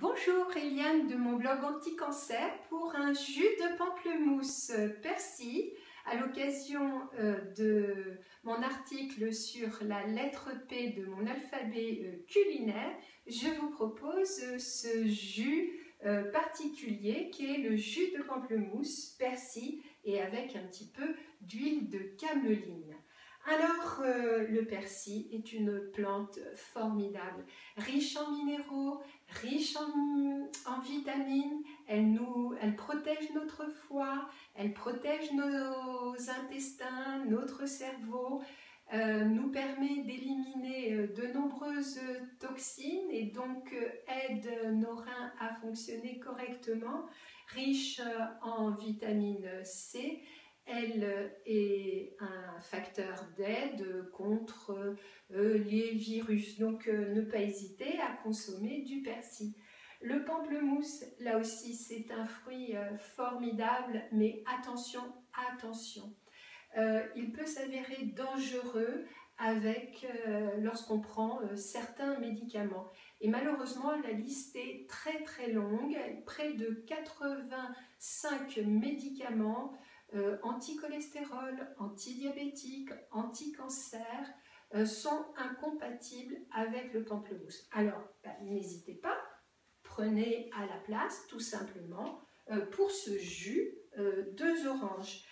Bonjour, Eliane de mon blog Anti-Cancer pour un jus de pamplemousse persil à l'occasion de mon article sur la lettre P de mon alphabet culinaire. Je vous propose ce jus particulier qui est le jus de pamplemousse persil et avec un petit peu d'huile de cameline. Alors, le persil est une plante formidable, riche en minéraux, riche en vitamines, elle protège notre foie, elle protège nos intestins, notre cerveau, nous permet d'éliminer de nombreuses toxines et donc aide nos reins à fonctionner correctement, riche en vitamine C. Elle est un facteur d'aide contre les virus, donc ne pas hésiter à consommer du persil. Le pamplemousse, là aussi, c'est un fruit formidable, mais attention, attention. Il peut s'avérer dangereux lorsqu'on prend certains médicaments. Et malheureusement, la liste est très très longue, près de 85 médicaments anti-cholestérol, anti-diabétiques, anti-cancer sont incompatibles avec le pamplemousse. Alors, n'hésitez pas, prenez à la place tout simplement pour ce jus 2 oranges.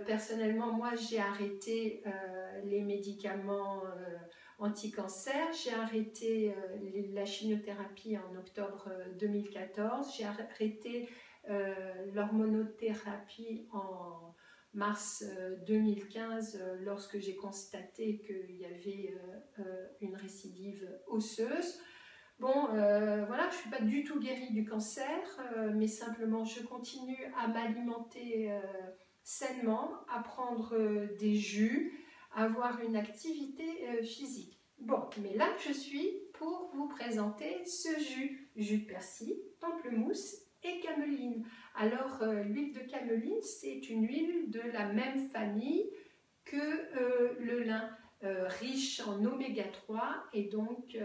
Personnellement, moi j'ai arrêté les médicaments anti-cancer, j'ai arrêté la chimiothérapie en octobre 2014, j'ai arrêté l'hormonothérapie en mars 2015 lorsque j'ai constaté qu'il y avait une récidive osseuse. Bon, voilà, je ne suis pas du tout guérie du cancer, mais simplement je continue à m'alimenter sainement, à prendre des jus, à avoir une activité physique. Bon, mais là je suis pour vous présenter ce jus de persil, pamplemousse et cameline. Alors l'huile de cameline, c'est une huile de la même famille que le lin, riche en oméga 3 et donc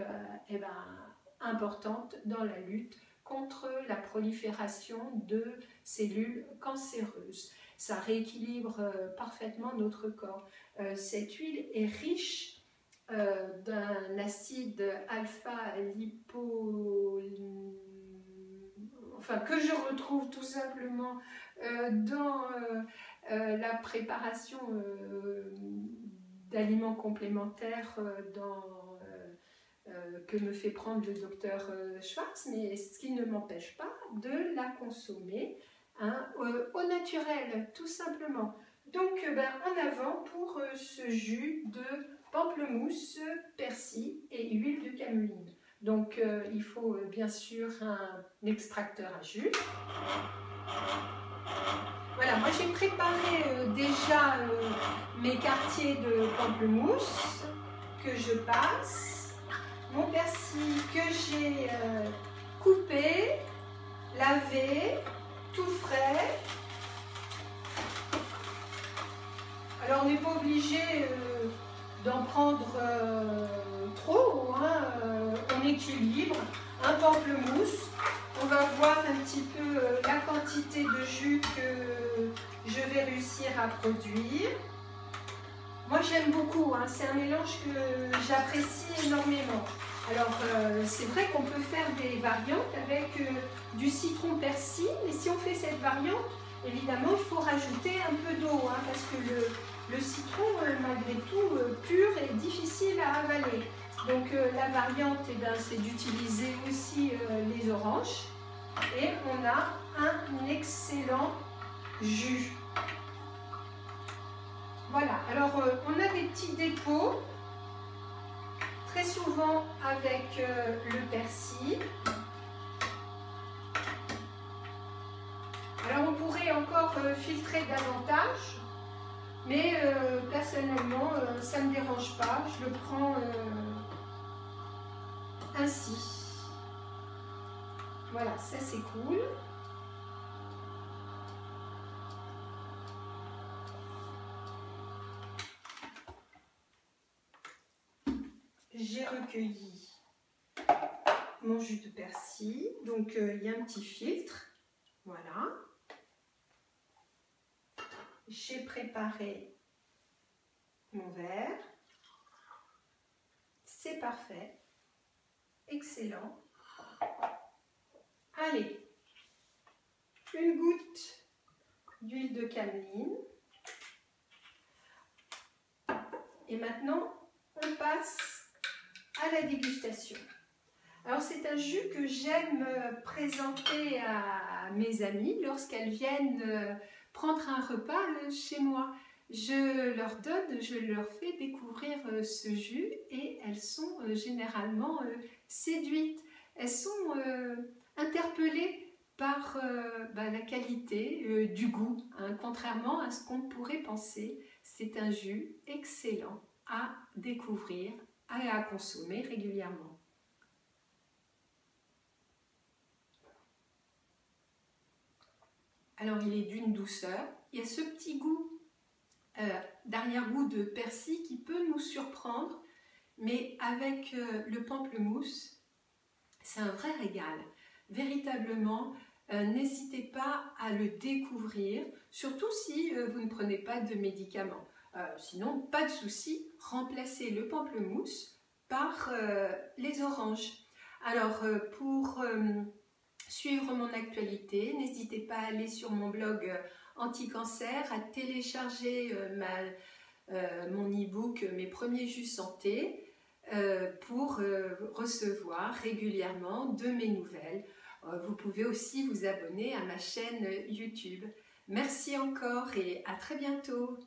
importante dans la lutte contre la prolifération de cellules cancéreuses. Ça rééquilibre parfaitement notre corps. Cette huile est riche d'un acide alpha-lipo, que je retrouve tout simplement dans la préparation d'aliments complémentaires que me fait prendre le docteur Schwartz, mais ce qui ne m'empêche pas de la consommer au naturel, tout simplement. Donc, en avant pour ce jus de pamplemousse, persil et huile de cameline. Donc, il faut bien sûr un extracteur à jus. Voilà, moi j'ai préparé déjà mes quartiers de pamplemousse que je passe, mon persil que j'ai coupé, lavé, tout frais. Alors on n'est pas obligé d'en prendre trop, on équilibre. Un pamplemousse, on va voir un petit peu la quantité de jus que je vais réussir à produire. Moi j'aime beaucoup, c'est un mélange que j'apprécie énormément. Alors c'est vrai qu'on peut faire des variantes avec du citron persil, et si on fait cette variante, évidemment il faut rajouter un peu d'eau, parce que le citron malgré tout pur est difficile à avaler. Donc la variante, c'est d'utiliser aussi les oranges, et on a un excellent jus. Voilà, alors on a des petits dépôts, très souvent avec le persil. Alors on pourrait encore filtrer davantage, mais personnellement ça ne me dérange pas, je le prends ainsi. Voilà, ça c'est cool. J'ai recueilli mon jus de persil. Donc il y a un petit filtre. Voilà. J'ai préparé mon verre. C'est parfait. Excellent. Allez, une goutte d'huile de cameline. Et maintenant, on passe à la dégustation. Alors, c'est un jus que j'aime présenter à mes amies lorsqu'elles viennent prendre un repas chez moi. Je leur fais découvrir ce jus et elles sont généralement séduites. Elles sont interpellées par la qualité du goût, hein, contrairement à ce qu'on pourrait penser. C'est un jus excellent à découvrir et à consommer régulièrement. Alors il est d'une douceur, il y a ce petit goût d'arrière-goût de persil qui peut nous surprendre, mais avec le pamplemousse, c'est un vrai régal. Véritablement, n'hésitez pas à le découvrir, surtout si vous ne prenez pas de médicaments. Sinon, pas de souci, remplacez le pamplemousse par les oranges. Alors, pour suivre mon actualité, n'hésitez pas à aller sur mon blog anti-cancer, à télécharger mon e-book Mes premiers jus santé pour recevoir régulièrement de mes nouvelles. Vous pouvez aussi vous abonner à ma chaîne YouTube. Merci encore et à très bientôt.